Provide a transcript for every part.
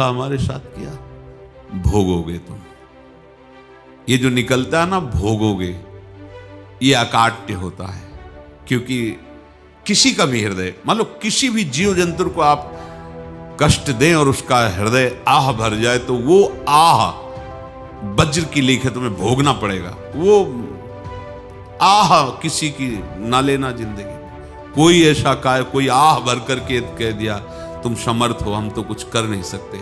हमारे साथ किया, भोगोगे तुम। ये जो निकलता है ना भोगोगे, ये अकाट्य होता है। क्योंकि किसी का भी हृदय, मान लो किसी भी जीव जंतु को आप कष्ट दें और उसका हृदय आह भर जाए, तो वो आह वज्र की लीक है, तुम्हें भोगना पड़ेगा। वो आह किसी की ना लेना जिंदगी। कोई ऐसा कोई आह भर करके कह दिया तुम समर्थ हो, हम तो कुछ कर नहीं सकते,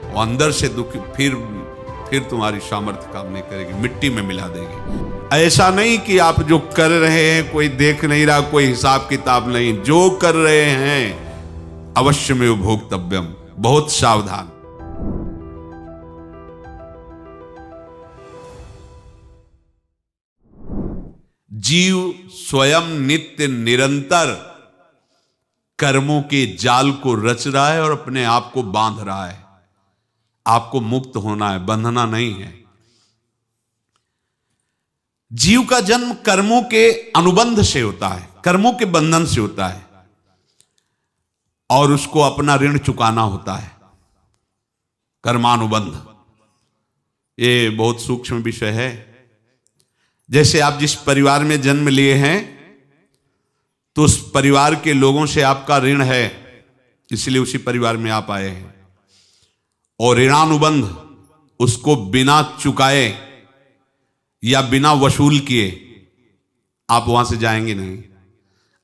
और अंदर से दुख, फिर तुम्हारी सामर्थ्य काम नहीं करेगी, मिट्टी में मिला देगी। ऐसा नहीं कि आप जो कर रहे हैं कोई देख नहीं रहा, कोई हिसाब किताब नहीं, जो कर रहे हैं अवश्य में भोक्तव्यम, बहुत सावधान। जीव स्वयं नित्य निरंतर कर्मों के जाल को रच रहा है और अपने आप को बांध रहा है। आपको मुक्त होना है, बंधना नहीं है। जीव का जन्म कर्मों के अनुबंध से होता है, कर्मों के बंधन से होता है, और उसको अपना ऋण चुकाना होता है। कर्मानुबंध ये बहुत सूक्ष्म विषय है। जैसे आप जिस परिवार में जन्म लिए हैं, तो उस परिवार के लोगों से आपका ऋण है, इसलिए उसी परिवार में आप आए हैं। और ऋणानुबंध, उसको बिना चुकाए या बिना वसूल किए आप वहां से जाएंगे नहीं।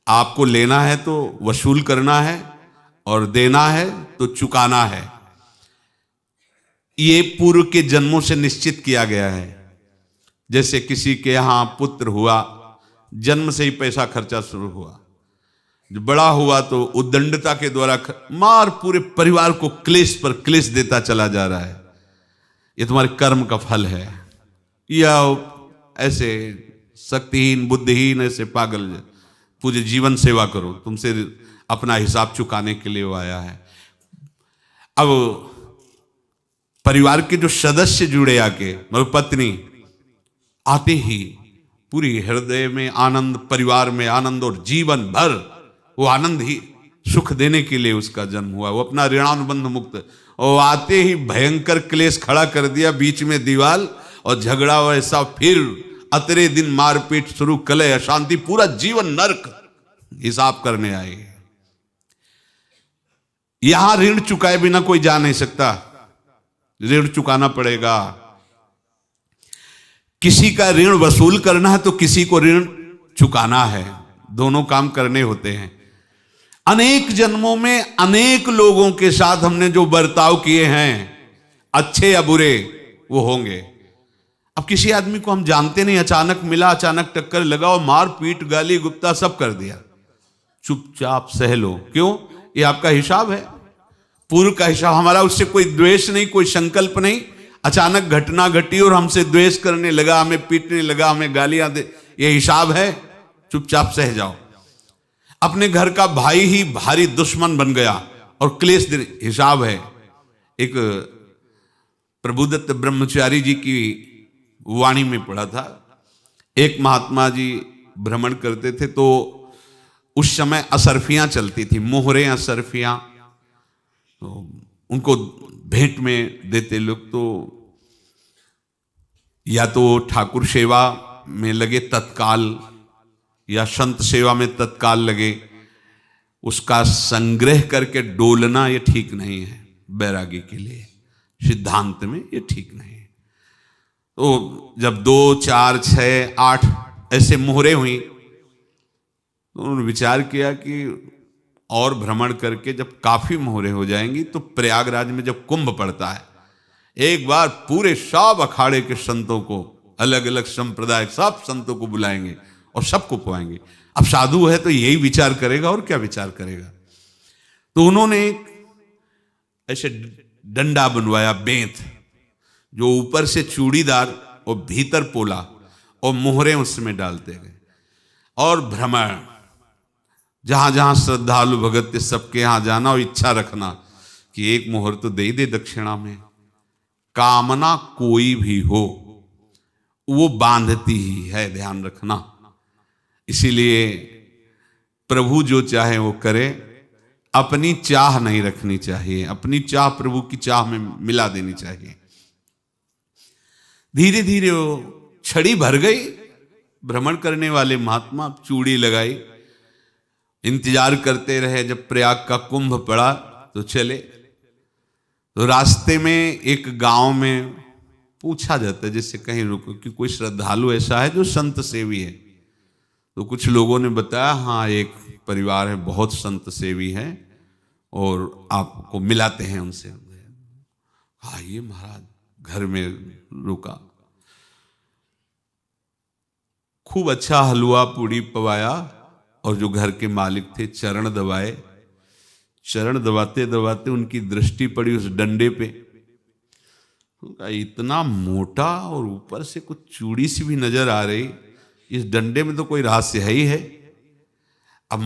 आपको लेना है तो वसूल करना है, और देना है तो चुकाना है। ये पूर्व के जन्मों से निश्चित किया गया है। जैसे किसी के यहां पुत्र हुआ, जन्म से ही पैसा खर्चा शुरू हुआ, जो बड़ा हुआ तो उद्दंडता के द्वारा मार पूरे परिवार को क्लेश पर क्लेश देता चला जा रहा है। ये तुम्हारे कर्म का फल है। या ऐसे शक्तिहीन बुद्धिहीन ऐसे पागल पूरे जीवन सेवा करो, तुमसे अपना हिसाब चुकाने के लिए वो आया है। अब परिवार के जो सदस्य जुड़े आके, मतलब पत्नी आते ही पूरी हृदय में आनंद, परिवार में आनंद, और जीवन भर वो आनंद ही सुख देने के लिए उसका जन्म हुआ। वो अपना ऋणानुबंध मुक्त, और आते ही भयंकर क्लेश खड़ा कर दिया, बीच में दीवाल और झगड़ा वैसा, फिर अतरे दिन मारपीट शुरू, कलह अशांति, पूरा जीवन नरक हिसाब करने आए। यहां ऋण चुकाए बिना कोई जा नहीं सकता, ऋण चुकाना पड़ेगा। किसी का ऋण वसूल करना है तो किसी को ऋण चुकाना है, दोनों काम करने होते हैं। अनेक जन्मों में अनेक लोगों के साथ हमने जो बर्ताव किए हैं, अच्छे या बुरे, वो होंगे। अब किसी आदमी को हम जानते नहीं, अचानक मिला, अचानक टक्कर लगा और मार पीट गाली गुप्ता सब कर दिया, चुपचाप सह लो। क्यों? ये आपका हिसाब है, पूर्व का हिसाब। हमारा उससे कोई द्वेष नहीं, कोई संकल्प नहीं। अचानक घटना घटी और हमसे द्वेष करने लगा, हमें पीटने लगा, हमें गालियां दे, ये हिसाब है, चुपचाप सह जाओ। अपने घर का भाई ही भारी दुश्मन बन गया और क्लेश दे, हिसाब है। एक प्रभुदत्त ब्रह्मचारी जी की वाणी में पढ़ा था, एक महात्मा जी भ्रमण करते थे, तो उस समय असरफियां चलती थी, मोहरे असरफियां, तो उनको भेंट में देते लोग। तो या तो ठाकुर सेवा में लगे तत्काल, या संत सेवा में तत्काल लगे, उसका संग्रह करके डोलना ये ठीक नहीं है बैरागी के लिए, सिद्धांत में ये ठीक नहीं है। तो जब 2, 4, 6, 8 ऐसे मोहरे हुई, तो उन्होंने विचार किया कि और भ्रमण करके जब काफी मोहरे हो जाएंगी तो प्रयागराज में जब कुंभ पड़ता है, एक बार पूरे सब अखाड़े के संतों को, अलग अलग संप्रदाय सब संतों को बुलाएंगे और सबको पुआएंगे। अब साधु है तो यही विचार करेगा, और क्या विचार करेगा। तो उन्होंने ऐसे डंडा बनवाया, बेंत, जो ऊपर से चूड़ीदार और भीतर पोला, और मोहरे उसमें डालते गए। और भ्रमण, जहां जहां श्रद्धालु भगत थे सबके यहां जाना और इच्छा रखना कि एक मोहर तो दे दे दक्षिणा में। कामना कोई भी हो वो बांधती ही है, ध्यान रखना। इसीलिए प्रभु जो चाहे वो करे, अपनी चाह नहीं रखनी चाहिए, अपनी चाह प्रभु की चाह में मिला देनी चाहिए। धीरे धीरे वो छड़ी भर गई। भ्रमण करने वाले महात्मा चूड़ी लगाई, इंतजार करते रहे। जब प्रयाग का कुंभ पड़ा तो चले। तो रास्ते में एक गांव में पूछा जाता है, जैसे कहीं रुको कि कोई श्रद्धालु ऐसा है जो संत सेवी है। तो कुछ लोगों ने बताया, हाँ एक परिवार है बहुत संत सेवी है और आपको मिलाते हैं उनसे। हाँ ये महाराज घर में रुका, खूब अच्छा हलवा पूड़ी पवाया और जो घर के मालिक थे चरण दबाए। चरण दबाते दबाते उनकी दृष्टि पड़ी उस डंडे पे। इतना मोटा और ऊपर से कुछ चूड़ी सी भी नजर आ रही, इस डंडे में तो कोई रहस्य है ही है। अब